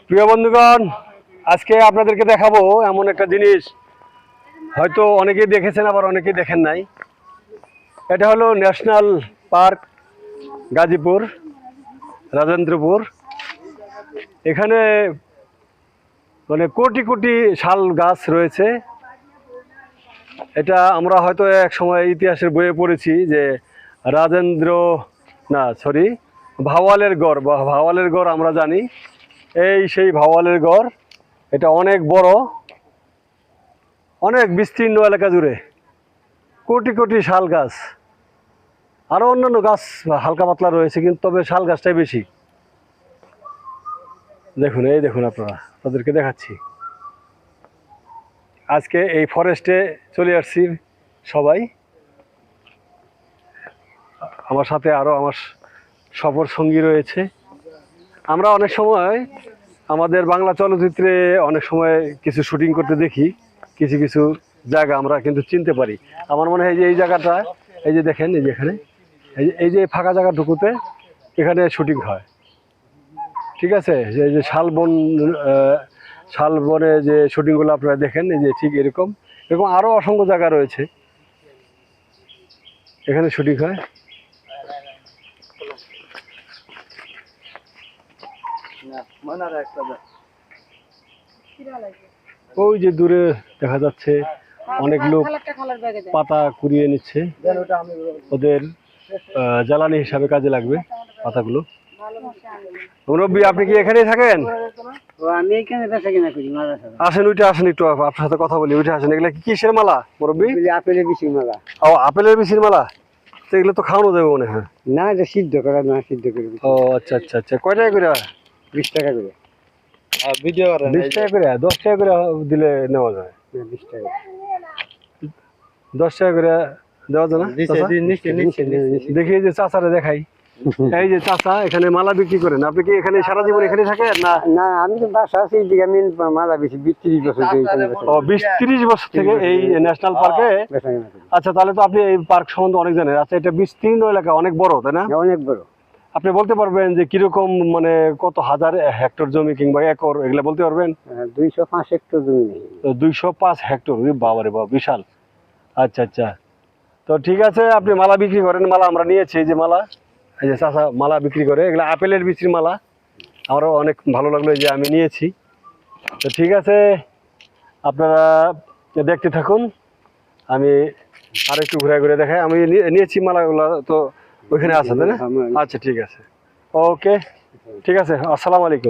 প্রিয় বন্ধুগণ, আজকে আপনাদেরকে দেখাবো এমন একটা জিনিস, হয়তো অনেকেই দেখেছেন আবার অনেকেই দেখেন নাই। এটা হলো ন্যাশনাল পার্ক গাজীপুর রাজেন্দ্রপুর। এখানে মানে কোটি কোটি শাল গাছ রয়েছে। এটা আমরা হয়তো এক সময় ইতিহাসের বইয়ে পড়েছি যে ভাওয়ালের গড় বা ভাওয়ালের গড় আমরা জানি। এই সেই ভাওয়ালের গড়, এটা অনেক বড়, অনেক বিস্তীর্ণ এলাকা জুড়ে কোটি কোটি শাল গাছ। আরও অন্যান্য গাছ হালকা পাতলা রয়েছে, কিন্তু তবে শাল গাছটাই বেশি। দেখুন, এই দেখুন, আপনাদেরকে দেখাচ্ছি। আজকে এই ফরেস্টে চলে আসছি সবাই, আমার সাথে আরও আমার সফর সঙ্গী রয়েছে। আমরা অনেক সময় আমাদের বাংলা চলচ্চিত্রে অনেক সময় কিছু শুটিং করতে দেখি, কিছু কিছু জায়গা আমরা কিন্তু চিনতে পারি। আমার মনে হয় যে এই জায়গাটা, এই যে দেখেন, এই যে এখানে এই যে ফাঁকা জায়গাটুকুতে এখানে শুটিং হয়। ঠিক আছে, এই যে শালবনে যে শুটিংগুলো আপনারা দেখেন, এই যে ঠিক এরকম এরকম আরও অসংখ্য জায়গা রয়েছে, এখানে শুটিং হয়। ওই যে দূরে দেখা যাচ্ছে অনেক লোক পাতা কুড়িয়ে নিচ্ছে, ওদের জ্বালানি হিসাবে কাজে লাগবে পাতাগুলো। মুরব্বী, আপনি কি এখানেই থাকেন? আমি এখানে বেচা কিনা করি। আসেন, উঠে আসেন, একটু আপনার সাথে কথা বলি, উঠে আসেন। এগুলা কি কিসের মালা মুরব্বী? আপেলের বিচির মালা। ও, আপেলের বিচির মালা। তো এগুলো তো খাওয়ানো যাবে মনে হয়। না, এটা সিদ্ধ করা, না সিদ্ধ করে। ও আচ্ছা আচ্ছা আচ্ছা, কয় টাকা করে? 20 টাকা করে। 20 টাকা করে? 10 টাকা করে দিলে নেওয়া যায়। 20 টাকা। 10 টাকা করে দেওয়া যায় না? দেখি, এই যে চাচারে দেখাই। এই যে চাচা এখানে মালা বিক্রি করেন। আপনি কি এখানে সারা জীবন এখানে থাকেন? না না, আমি তো বাসা আছি এদিকে। আমি মালা বেশি 20-30 বছর ধরে এখানে বেচা ও, 20-30 বছর থেকে এই ন্যাশনাল পার্কে। কিনা করি। আচ্ছা, তাহলে তো আপনি এই পার্ক সম্বন্ধে অনেক জানেন। আচ্ছা, এটা বিস্তীর্ণ এলাকা, অনেক বড়, তাই না? অনেক বড়। আপনি বলতে পারবেন যে কিরকম, মানে কত হাজার হেক্টর জমি কিংবা একর, এগুলা বলতে পারবেন? 205 হেক্টর জমি নেই। 205 হেক্টর, বাবারে বাবা, বিশাল। আচ্ছা আচ্ছা, তো ঠিক আছে, আপনি মালা বিক্রি করেন। মালা আমরা নিয়েছি, এই যে মালা, এই যে চাচা মালা বিক্রি করে, এগুলো আপেলের বিচির মালা। আমারও অনেক ভালো লাগলো যে আমি নিয়েছি। তো ঠিক আছে, আপনারা দেখতে থাকুন, আমি আর একটু ঘুরে ঘুরে দেখাই। আমি নিয়েছি মালাগুলো, তো ওইখানে আছে, তাই না? আচ্ছা, ঠিক আছে, ওকে, ঠিক আছে, আসসালামু আলাইকুম।